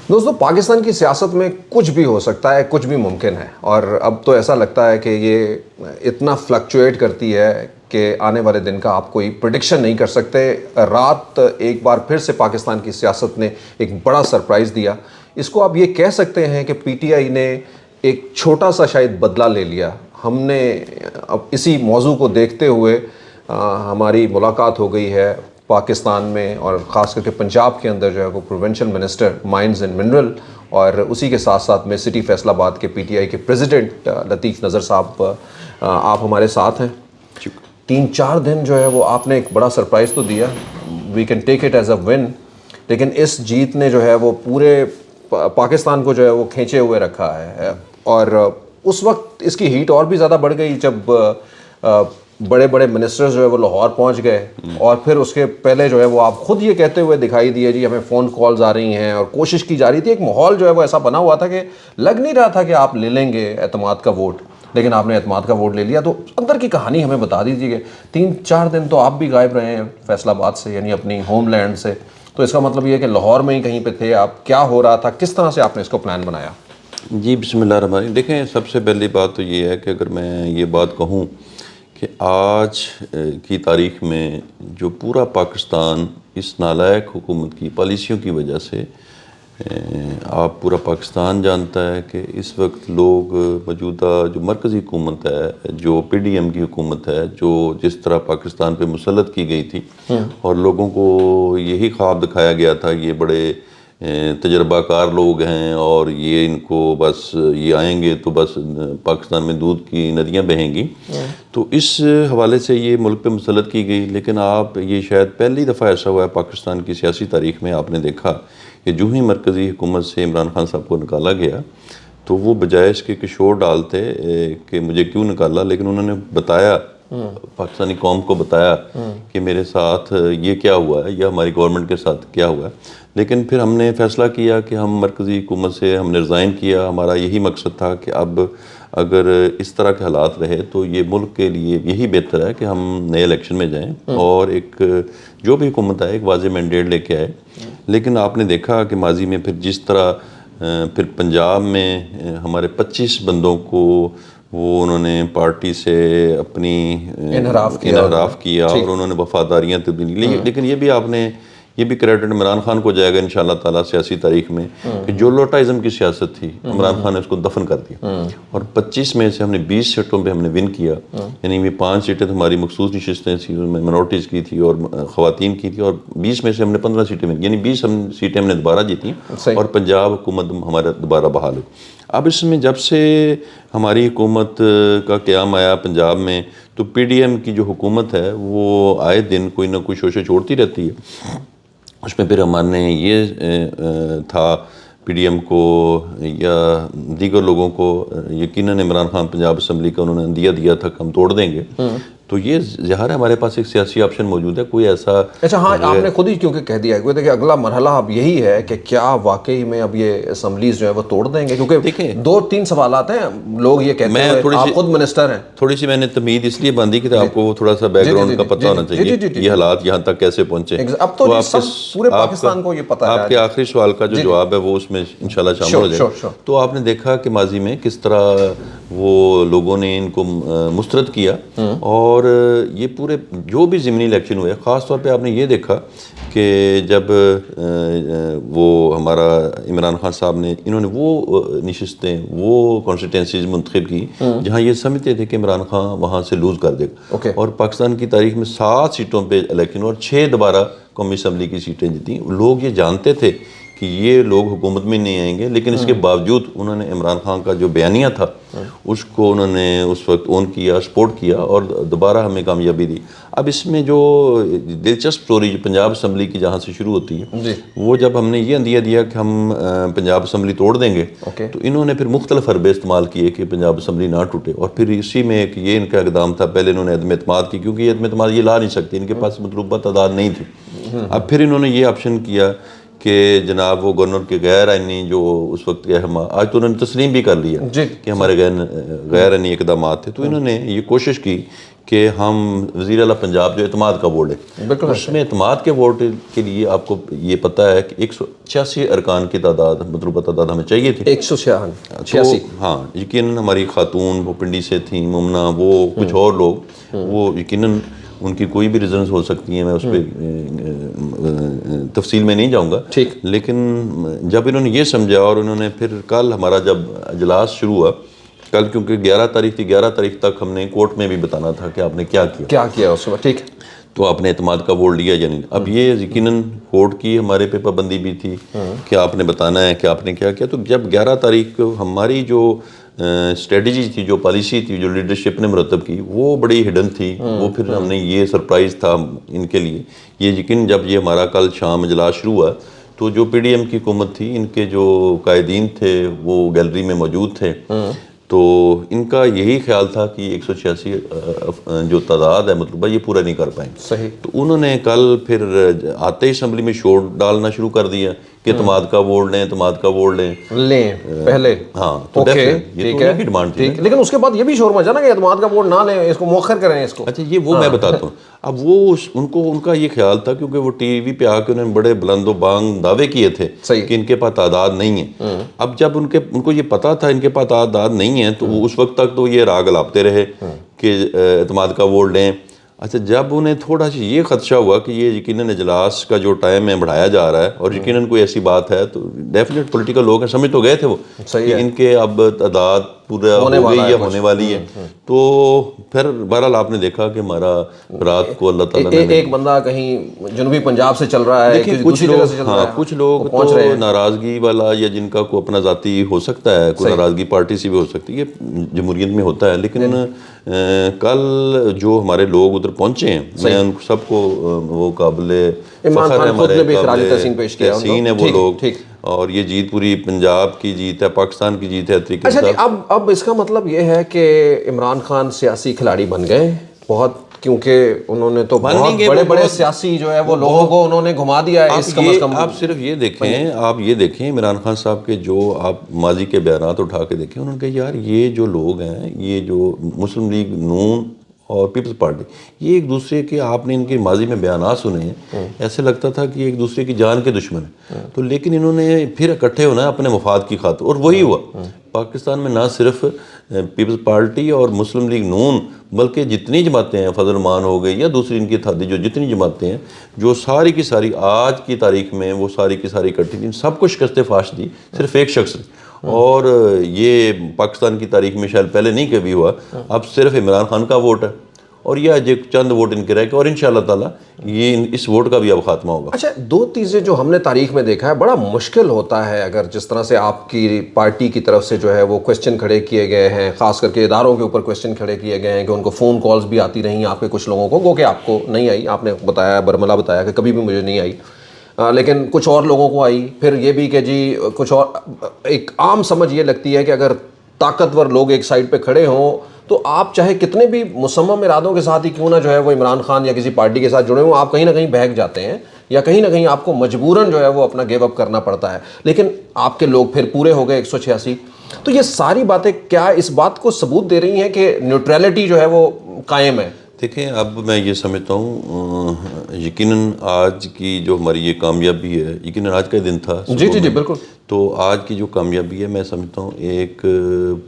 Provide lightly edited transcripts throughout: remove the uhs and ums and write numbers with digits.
دوستو پاکستان کی سیاست میں کچھ بھی ہو سکتا ہے، کچھ بھی ممکن ہے، اور اب تو ایسا لگتا ہے کہ یہ اتنا فلکچویٹ کرتی ہے کہ آنے والے دن کا آپ کوئی پریڈکشن نہیں کر سکتے۔ رات ایک بار پھر سے پاکستان کی سیاست نے ایک بڑا سرپرائز دیا۔ اس کو آپ یہ کہہ سکتے ہیں کہ پی ٹی آئی نے ایک چھوٹا سا شاید بدلہ لے لیا۔ ہم نے اب اسی موضوع کو دیکھتے ہوئے ہماری ملاقات ہو گئی ہے پاکستان میں، اور خاص کر کے پنجاب کے اندر جو ہے وہ provincial minister mines and mineral, اور اسی کے ساتھ ساتھ میں سٹی فیصل آباد کے پی ٹی آئی کے پریزیڈنٹ لطیف نظر صاحب، آپ ہمارے ساتھ ہیں۔ 3-4 دن جو ہے وہ آپ نے ایک بڑا سرپرائز تو دیا، we can take it as a win, لیکن اس جیت نے جو ہے وہ پورے پاکستان کو جو ہے وہ کھینچے ہوئے رکھا ہے، اور اس وقت اس کی ہیٹ اور بھی زیادہ بڑھ گئی جب بڑے بڑے منسٹرز جو ہے وہ لاہور پہنچ گئے، اور پھر اس کے پہلے جو ہے وہ آپ خود یہ کہتے ہوئے دکھائی دیے جی ہمیں فون کالز آ رہی ہیں اور کوشش کی جا رہی تھی۔ ایک ماحول جو ہے وہ ایسا بنا ہوا تھا کہ لگ نہیں رہا تھا کہ آپ لے لیں گے اعتماد کا ووٹ، لیکن آپ نے اعتماد کا ووٹ لے لیا۔ تو اندر کی کہانی ہمیں بتا دیجیے کہ 3-4 دن تو آپ بھی غائب رہے ہیں فیصل آباد سے، یعنی اپنی ہوم لینڈ سے، تو اس کا مطلب یہ ہے کہ لاہور میں ہی کہیں پہ تھے آپ، کیا ہو رہا تھا، کس طرح سے آپ نے اس کو پلان بنایا؟ جی بسم اللہ الرحمن الرحیم۔ دیکھیں، سب سے پہلی بات تو یہ ہے کہ اگر میں یہ بات کہوں کہ آج کی تاریخ میں جو پورا پاکستان اس نالائق حکومت کی پالیسیوں کی وجہ سے، آپ پورا پاکستان جانتا ہے کہ اس وقت لوگ موجودہ جو مرکزی حکومت ہے، جو پی ڈی ایم کی حکومت ہے، جو جس طرح پاکستان پہ مسلط کی گئی تھی اور لوگوں کو یہی خواب دکھایا گیا تھا، یہ بڑے تجربہ کار لوگ ہیں اور یہ ان کو بس یہ آئیں گے تو بس پاکستان میں دودھ کی ندیاں بہیں گی، تو اس حوالے سے یہ ملک پہ مسلط کی گئی۔ لیکن آپ یہ شاید پہلی دفعہ ایسا ہوا ہے پاکستان کی سیاسی تاریخ میں، آپ نے دیکھا کہ جو ہی مرکزی حکومت سے عمران خان صاحب کو نکالا گیا تو وہ بجائے اس کے شور ڈالتے کہ مجھے کیوں نکالا، لیکن انہوں نے بتایا، پاکستانی قوم کو بتایا کہ میرے ساتھ یہ کیا ہوا ہے یا ہماری گورنمنٹ کے ساتھ کیا ہوا ہے۔ لیکن پھر ہم نے فیصلہ کیا کہ ہم مرکزی حکومت سے ہم نے ریزائن کیا۔ ہمارا یہی مقصد تھا کہ اب اگر اس طرح کے حالات رہے تو یہ ملک کے لیے یہی بہتر ہے کہ ہم نئے الیکشن میں جائیں اور ایک جو بھی حکومت آئے ایک واضح مینڈیٹ لے کے آئے۔ لیکن آپ نے دیکھا کہ ماضی میں پھر جس طرح پھر پنجاب میں ہمارے 25 بندوں کو وہ انہوں نے پارٹی سے اپنی انحراف کیا اور انہوں نے وفاداریاں تبدیل لی۔ لیکن یہ بھی آپ نے یہ بھی کریڈٹ عمران خان کو جائے گا انشاءاللہ تعالیٰ سیاسی تاریخ میں کہ جو لوٹائزم کی سیاست تھی عمران خان نے اس کو دفن کر دیا، اور 25 میں سے ہم نے 20 سیٹوں پہ ہم نے ون کیا، یعنی یہ 5 سیٹیں تو ہماری مخصوص نشستیں تھیں، منورٹیز کی تھی اور خواتین کی تھی، اور 20 میں سے ہم نے 15 سیٹیں ون، یعنی 20 سیٹیں ہم نے دوبارہ جیتی اور پنجاب حکومت ہمارا دوبارہ بحال ہوئی۔ اب اس میں جب سے ہماری حکومت کا قیام آیا پنجاب میں تو پی ڈی ایم کی جو حکومت ہے وہ آئے دن کوئی نہ کوئی شوشے چھوڑتی رہتی ہے۔ اس میں پھر ہمارے یہ تھا پی ڈی ایم کو یا دیگر لوگوں کو یقیناً عمران خان پنجاب اسمبلی کا انہوں نے عندیہ دیا تھا کہ ہم توڑ دیں گے، تو یہ ظاہر ہے ہمارے پاس ایک سیاسی آپشن موجود ہے، کوئی ایسا اچھا ہاں آپ نے خود ہی کیونکہ کہہ دیا ہے کہ اگلا مرحلہ اب یہی ہے کہ کیا واقعی میں اب یہ اسمبلیز جو ہے وہ توڑ دیں گے، کیونکہ 2-3 سوالات ہیں، لوگ یہ کہتے ہیں، آپ خود منسٹر ہیں۔ تھوڑی سی میں نے تمہید اس لیے باندھی کہ آپ کو تھوڑا سا بیک گراؤنڈ کا پتہ ہونا چاہیے یہ حالات یہاں تک کیسے پہنچے۔ اب تو پورے پاکستان کو یہ پتہ ہے۔ آپ کے آخری سوال کا جو جواب ہے وہ اس میں انشاءاللہ شامل ہو جائے گا۔ تو آپ نے دیکھا کہ ماضی میں کس طرح وہ لوگوں نے ان کو مسترد کیا، اور یہ پورے جو بھی ضمنی الیکشن ہوئے، خاص طور پہ آپ نے یہ دیکھا کہ جب وہ ہمارا عمران خان صاحب نے انہوں نے وہ نشستیں وہ کانسٹیٹوینسیز منتخب کی جہاں یہ سمجھتے تھے کہ عمران خان وہاں سے لوز کر دے گا، اور پاکستان کی تاریخ میں 7 سیٹوں پہ الیکشن اور 6 دوبارہ قومی اسمبلی کی سیٹیں جیتیں۔ لوگ یہ جانتے تھے کہ یہ لوگ حکومت میں نہیں آئیں گے، لیکن اس کے باوجود انہوں نے عمران خان کا جو بیانیہ تھا اس کو انہوں نے اس وقت اون کیا، سپورٹ کیا اور دوبارہ ہمیں کامیابی دی۔ اب اس میں جو دلچسپ سٹوری جو پنجاب اسمبلی کی جہاں سے شروع ہوتی ہے، وہ جب ہم نے یہ عندیہ دیا کہ ہم پنجاب اسمبلی توڑ دیں گے تو انہوں نے پھر مختلف حربے استعمال کیے کہ پنجاب اسمبلی نہ ٹوٹے، اور پھر اسی میں ایک یہ ان کا اقدام تھا، پہلے انہوں نے عدم اعتماد کی کیونکہ یہ عدم اعتماد یہ لا نہیں سکتی، ان کے پاس مطلوبہ تعداد نہیں تھی۔ اب پھر انہوں نے یہ آپشن کیا کہ جناب وہ گورنر کے غیر آئینی جو اس وقت کے آج تو انہوں نے تسلیم بھی کر لیا کہ ہمارے غیر آئینی اقدامات تھے، تو انہوں نے یہ کوشش کی کہ ہم وزیر اعلیٰ پنجاب جو اعتماد کا بورڈ ہے، اس میں اعتماد کے ووٹ کے لیے آپ کو یہ پتہ ہے کہ 186 ارکان کی تعداد، مطلوبہ تعداد ہمیں چاہیے تھی 186. ہاں یقیناً ہماری خاتون وہ پنڈی سے تھیں، ممنہ، وہ کچھ اور لوگ، وہ یقیناً ان کی کوئی بھی ریزنز ہو سکتی ہیں، میں اس پہ تفصیل میں نہیں جاؤں گا، لیکن جب انہوں نے یہ سمجھا اور انہوں نے پھر کل ہمارا جب اجلاس شروع ہوا، کل کیونکہ 11 تاریخ تھی، 11 تاریخ تک ہم نے کورٹ میں بھی بتانا تھا کہ آپ نے کیا کیا اس میں، ٹھیک، تو آپ نے اعتماد کا ووٹ لیا یا نہیں. اب یہ یقیناً کورٹ کی ہمارے پہ پابندی بھی تھی کہ آپ نے بتانا ہے کہ آپ نے کیا کیا. تو جب 11 تاریخ کو ہماری جو اسٹریٹجی تھی، جو پالیسی تھی، جو لیڈرشپ نے مرتب کی، وہ بڑی ہڈن تھی. وہ پھر ہم نے یہ سرپرائز تھا ان کے لیے یہ یقین. جب یہ ہمارا کل شام اجلاس شروع ہوا تو جو پی ڈی ایم کی حکومت تھی، ان کے جو قائدین تھے وہ گیلری میں موجود تھے، تو ان کا یہی خیال تھا کہ 186 جو تعداد ہے مطلوبہ یہ پورا نہیں کر پائیں. صحیح. تو انہوں نے کل پھر آتے ہی اسمبلی میں شور ڈالنا شروع کر دیا کہ اعتماد کا ووٹ لیں، اعتماد کا ووٹ لیں پہلے. ہاں تو یہ تو ان کی ڈیمانڈ تھی. لیکن اس کے بعد یہ بھی شور مچا نا کہ اعتماد کا ووٹ نہ لیں، اس کو مؤخر کریں اس کو. اچھا یہ وہ میں بتاتا ہوں. اب وہ ان کا یہ خیال تھا کیونکہ وہ ٹی وی پہ آ کے انہوں نے بڑے بلند و بانگ دعوے کیے تھے کہ ان کے پاس تعداد نہیں ہے. اب جب ان کو یہ پتا تھا ان کے پاس تعداد نہیں ہے تو اس وقت تک تو یہ راگ الاپتے رہے کہ اعتماد کا ووٹ لیں. اچھا جب انہیں تھوڑا سا یہ خدشہ ہوا کہ یہ یقیناً اجلاس کا جو ٹائم ہے بڑھایا جا رہا ہے اور یقیناً کوئی ایسی بات ہے، تو ڈیفینیٹ پولیٹیکل لوگ ہیں، سمجھ تو گئے تھے وہ کہ ان کے اب تعداد پورا ہو گئی یا ہونے والی ہے. تو پھر بہرحال آپ نے دیکھا کہ ہمارا رات کو اللہ تعالیٰ نے ایک بندہ کہیں جنوبی پنجاب سے چل رہا ہے، کچھ لوگ تو ناراضگی والا یا جن کا کوئی اپنا ذاتی ہو سکتا ہے، کوئی ناراضگی پارٹی سے بھی ہو سکتی ہے، یہ جمہوریت میں ہوتا ہے. لیکن کل جو ہمارے لوگ ادھر پہنچے ہیں، میں ان سب کو وہ قابل فخر ہے، ہمارے تحسین ہے وہ لوگ. اور یہ جیت پوری پنجاب کی جیت ہے، پاکستان کی جیت ہے طریقے سے. اچھا اب اس کا مطلب یہ ہے کہ عمران خان سیاسی کھلاڑی بن گئے بہت، کیونکہ انہوں نے تو بہت بڑے بڑے سیاسی جو ہے وہ لوگوں کو انہوں نے گھما دیا ہے. اس کم از کم آپ صرف یہ دیکھیں عمران خان صاحب کے جو آپ ماضی کے بیانات اٹھا کے دیکھیں، انہوں نے کہا یار یہ جو لوگ ہیں، یہ جو مسلم لیگ نون اور پیپلز پارٹی، یہ ایک دوسرے کے، آپ نے ان کے ماضی میں بیانات سنے ہیں، ایسے لگتا تھا کہ ایک دوسرے کی جان کے دشمن ہیں. تو لیکن انہوں نے پھر اکٹھے ہونا ہے اپنے مفاد کی خاطر، اور وہی ہوا. پاکستان میں نہ صرف پیپلز پارٹی اور مسلم لیگ نون بلکہ جتنی جماعتیں ہیں، فضل الرحمان ہو گئی یا دوسری ان کی اتحادی جو جتنی جماعتیں ہیں، جو ساری کی ساری آج کی تاریخ میں وہ ساری کی ساری اکٹھی تھیں، سب کو شکست فاش دی صرف ایک شخص نے. اور یہ پاکستان کی تاریخ میں شاید پہلے نہیں کبھی ہوا. اب صرف عمران خان کا ووٹ ہے اور یہ آج چند ووٹ ان کے رہ کے، اور انشاءاللہ تعالیٰ یہ اس ووٹ کا بھی اب خاتمہ ہوگا. اچھا دو چیزیں جو ہم نے تاریخ میں دیکھا ہے، بڑا مشکل ہوتا ہے اگر جس طرح سے آپ کی پارٹی کی طرف سے جو ہے وہ کویسچن کھڑے کیے گئے ہیں، خاص کر کے اداروں کے اوپر کویسچن کھڑے کیے گئے ہیں کہ ان کو فون کالز بھی آتی رہیں آپ کے کچھ لوگوں کو، گو کہ آپ کو نہیں آئی، آپ نے بتایا، برملا بتایا کہ کبھی بھی مجھے نہیں آئی، لیکن کچھ اور لوگوں کو آئی. پھر یہ بھی کہ جی کچھ اور، ایک عام سمجھ یہ لگتی ہے کہ اگر طاقتور لوگ ایک سائڈ پہ کھڑے ہوں تو آپ چاہے کتنے بھی مصمم ارادوں کے ساتھ ہی کیوں نہ جو ہے وہ عمران خان یا کسی پارٹی کے ساتھ جڑے ہوں، آپ کہیں نہ کہیں بہک جاتے ہیں یا کہیں نہ کہیں آپ کو مجبوراً جو ہے وہ اپنا گیو اپ کرنا پڑتا ہے. لیکن آپ کے لوگ پھر پورے ہو گئے 186. تو یہ ساری باتیں کیا اس بات کو ثبوت دے رہی ہیں کہ نیوٹرلٹی جو ہے وہ قائم ہے؟ دیکھیں اب میں یہ سمجھتا ہوں یقیناً آج کی جو ہماری یہ کامیابی ہے، یقیناً آج کا دن تھا. جی بالکل. تو آج کی جو کامیابی ہے، میں سمجھتا ہوں ایک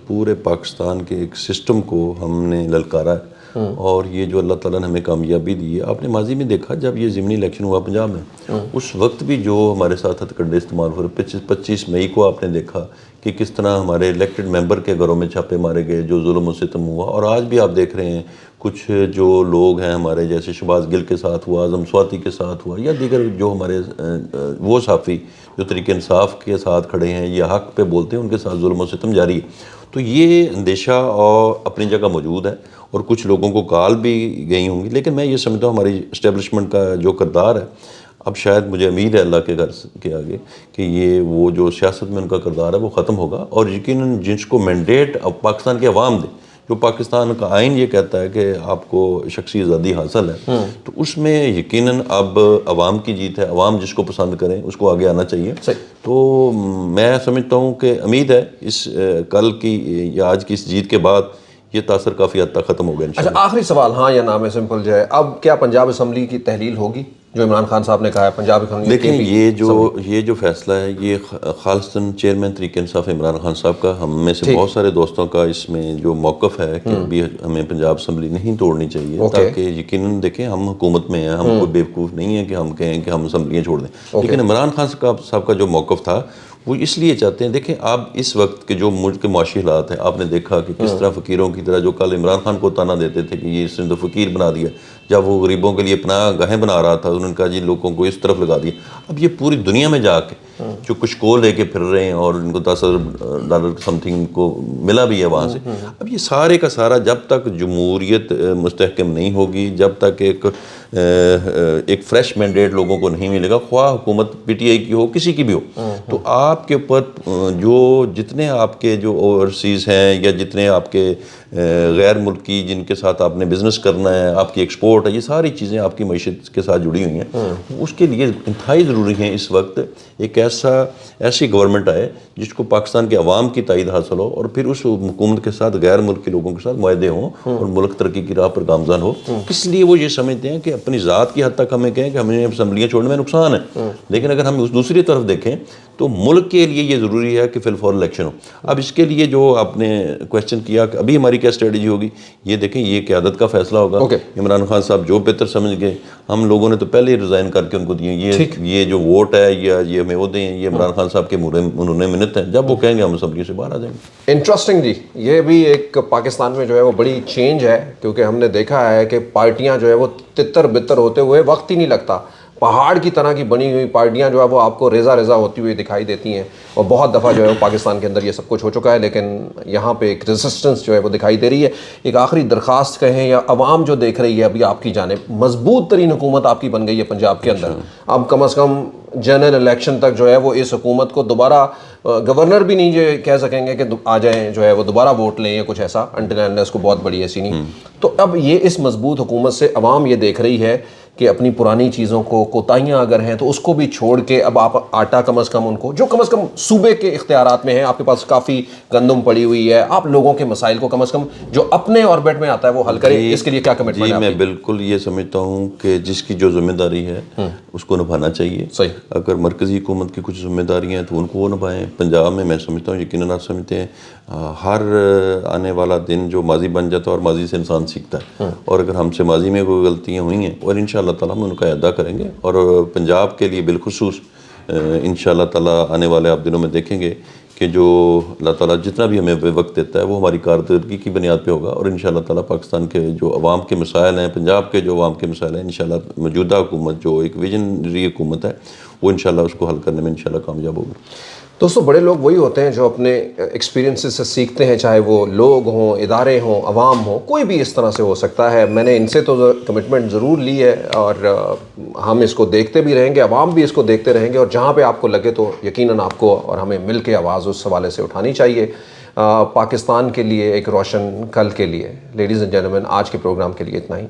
پورے پاکستان کے ایک سسٹم کو ہم نے للکارا ہے. اور یہ جو اللہ تعالیٰ نے ہمیں کامیابی دی ہے، آپ نے ماضی میں دیکھا جب یہ ضمنی الیکشن ہوا پنجاب میں، اس وقت بھی جو ہمارے ساتھ ہتھ کنڈے استعمال ہو رہے، 25 مئی کو آپ نے دیکھا کہ کس طرح ہمارے الیکٹڈ ممبر کے گھروں میں چھاپے مارے گئے، جو ظلم و ستم ہوا. اور آج بھی آپ دیکھ رہے ہیں کچھ جو لوگ ہیں ہمارے، جیسے شہباز گل کے ساتھ ہوا، اعظم سواتی کے ساتھ ہوا، یا دیگر جو ہمارے وہ صحافی جو طریق انصاف کے ساتھ کھڑے ہیں یا حق پہ بولتے ہیں، ان کے ساتھ ظلم و ستم جاری ہے. تو یہ اندیشہ اور اپنی جگہ موجود ہے، اور کچھ لوگوں کو کال بھی گئی ہوں گی. لیکن میں یہ سمجھتا ہوں ہماری اسٹیبلشمنٹ کا جو کردار ہے، اب شاید مجھے امید ہے اللہ کے گھر کے آگے کہ یہ وہ جو سیاست میں ان کا کردار ہے وہ ختم ہوگا. اور یقیناً جس کو مینڈیٹ اب پاکستان کے عوام دے، جو پاکستان کا آئین یہ کہتا ہے کہ آپ کو شخصی آزادی حاصل ہے، تو اس میں یقیناً اب عوام کی جیت ہے، عوام جس کو پسند کریں اس کو آگے آنا چاہیے۔ تو میں سمجھتا ہوں کہ امید ہے اس کل کی یا آج کی اس جیت کے بعد یہ تاثر کافی حد تک ختم ہو گیا انشاءاللہ۔ اچھا، آخری سوال، ہاں یا نا میں سمپل جو ہے، اب کیا پنجاب اسمبلی کی تحلیل ہوگی جو عمران خان صاحب نے کہا ہے؟ پنجاب اسمبلی دیکھیں یہ جو فیصلہ ہے یہ خالصتاً چیئرمین تحریک انصاف عمران خان صاحب کا، ہم میں سے بہت سارے دوستوں کا اس میں جو موقف ہے کہ ابھی ہمیں پنجاب اسمبلی نہیں توڑنی چاہیے، تاکہ یقیناً دیکھیں ہم حکومت میں ہیں، ہم کوئی بیوقوف نہیں ہے کہ ہم کہیں کہ ہم اسمبلیاں چھوڑ دیں، لیکن عمران خان صاحب کا جو موقف تھا وہ اس لیے چاہتے ہیں، دیکھیں آپ اس وقت کے جو ملک کے معاشی حالات ہیں، آپ نے دیکھا کہ کس طرح فقیروں کی طرح جو کل عمران خان کو تانا دیتے تھے کہ یہ اس نے تو فقیر بنا دیا، جب وہ غریبوں کے لیے پناہ گاہیں بنا رہا تھا انہوں نے کہا جی لوگوں کو اس طرف لگا دیا، اب یہ پوری دنیا میں جا کے جو کچھ کو لے کے پھر رہے ہیں اور ان کو $10,000 سم تھنگ کو ملا بھی ہے وہاں سے، اب یہ سارے کا سارا جب تک جمہوریت مستحکم نہیں ہوگی، جب تک ایک فریش مینڈیٹ لوگوں کو نہیں ملے گا، خواہ حکومت پی ٹی آئی کی ہو کسی کی بھی ہو، تو آپ کے اوپر جو جتنے آپ کے جو اوورسیز ہیں یا جتنے آپ کے غیر ملکی جن کے ساتھ آپ نے بزنس کرنا ہے، آپ کی ایکسپورٹ ہے، یہ ساری چیزیں آپ کی معیشت کے ساتھ جڑی ہوئی ہیں، اس کے لیے انتہائی ضروری ہیں اس وقت ایک ایسی گورنمنٹ آئے جس کو پاکستان کے عوام کی تائید حاصل ہو، اور پھر اس حکومت کے ساتھ غیر ملک کے لوگوں کے ساتھ معاہدے ہوں اور ملک ترقی کی راہ پر گامزن ہو۔ اس لیے وہ یہ سمجھتے ہیں کہ اپنی ذات کی حد تک ہمیں کہیں کہ ہمیں اسمبلیاں چھوڑنے میں نقصان ہے، لیکن اگر ہم اس دوسری طرف دیکھیں تو ملک کے لیے یہ ضروری ہے کہ فی الفور الیکشن ہو۔ اب اس کے لیے جو آپ نے کویشچن کیا کہ ابھی ہماری کیا اسٹریٹجی ہوگی، یہ دیکھیں یہ قیادت کا فیصلہ ہوگا، عمران خان صاحب جو بہتر سمجھ گئے، ہم لوگوں نے تو پہلے ہی ریزائن کر کے ان کو دیے، یہ جو ووٹ ہے یا یہ ہمیں وہ دیں، یہ عمران خان صاحب کے انہوں نے منت ہیں، جب وہ کہیں گے ہم اسمبلی سے باہر آ جائیں گے۔ انٹرسٹنگ جی، یہ بھی ایک پاکستان میں جو ہے وہ بڑی چینج ہے، کیونکہ ہم نے دیکھا ہے کہ پارٹیاں جو ہے وہ تتر بتر ہوتے ہوئے وقت ہی نہیں لگتا، پہاڑ کی طرح کی بنی ہوئی پارٹیاں جو ہے وہ آپ کو ریزہ ریزہ ہوتی ہوئی دکھائی دیتی ہیں، اور بہت دفعہ جو ہے وہ پاکستان کے اندر یہ سب کچھ ہو چکا ہے، لیکن یہاں پہ ایک ریزسٹنس جو ہے وہ دکھائی دے رہی ہے۔ ایک آخری درخواست کہیں یا عوام جو دیکھ رہی ہے ابھی آپ کی جانب، مضبوط ترین حکومت آپ کی بن گئی ہے پنجاب کے اندر، اب کم از کم جنرل الیکشن تک جو ہے وہ اس حکومت کو دوبارہ گورنر بھی نہیں جو کہہ سکیں گے کہ آ جائیں جو ہے وہ دوبارہ ووٹ لیں یا کچھ ایسا، انٹل اینڈ اس کو بہت بڑی ایسی نہیں۔ تو اب یہ اس مضبوط حکومت سے عوام یہ دیکھ رہی ہے کہ اپنی پرانی چیزوں کو، کوتاہیاں اگر ہیں تو اس کو بھی چھوڑ کے اب آپ آٹا کم از کم ان کو، جو کم از کم صوبے کے اختیارات میں ہیں، آپ کے پاس کافی گندم پڑی ہوئی ہے، آپ لوگوں کے مسائل کو کم از کم جو اپنے آربٹ میں آتا ہے وہ حل کریں، اس کے لیے کیا کمٹمنٹ ہے؟ جی میں بالکل یہ سمجھتا ہوں کہ جس کی جو ذمہ داری ہے اس کو نبھانا چاہیے۔ صحیح۔ اگر مرکزی حکومت کی کچھ ذمہ داریاں ہیں تو ان کو وہ نبھائیں۔ پنجاب میں سمجھتا ہوں یقیناً آپ سمجھتے ہیں ہر آنے والا دن جو ماضی بن جاتا ہے اور ماضی سے انسان سیکھتا ہے، اور اگر ہم سے ماضی میں کوئی غلطیاں ہوئی ہیں اور انشاءاللہ تعالیٰ ہم ان کا ادا کریں گے، اور پنجاب کے لیے بالخصوص انشاءاللہ تعالیٰ آنے والے آپ دنوں میں دیکھیں گے کہ جو اللہ تعالیٰ جتنا بھی ہمیں وقت دیتا ہے وہ ہماری کارکردگی کی بنیاد پہ ہوگا، اور انشاءاللہ تعالیٰ پاکستان کے جو عوام کے مسائل ہیں، پنجاب کے جو عوام کے مسائل ہیں، انشاءاللہ موجودہ حکومت جو ایک ویژنری حکومت ہے وہ انشاءاللہ اس کو حل کرنے میں انشاءاللہ کامیاب ہوگی۔ دوستو، بڑے لوگ وہی ہوتے ہیں جو اپنے ایکسپیرینسز سے سیکھتے ہیں، چاہے وہ لوگ ہوں، ادارے ہوں، عوام ہوں، کوئی بھی اس طرح سے ہو سکتا ہے۔ میں نے ان سے تو کمٹمنٹ ضرور لی ہے، اور ہم اس کو دیکھتے بھی رہیں گے، عوام بھی اس کو دیکھتے رہیں گے، اور جہاں پہ آپ کو لگے تو یقیناً آپ کو اور ہمیں مل کے آواز اس حوالے سے اٹھانی چاہیے پاکستان کے لیے ایک روشن کل کے لیے۔ لیڈیز اینڈ جینٹلمین، آج کے پروگرام کے لیے اتنا ہی۔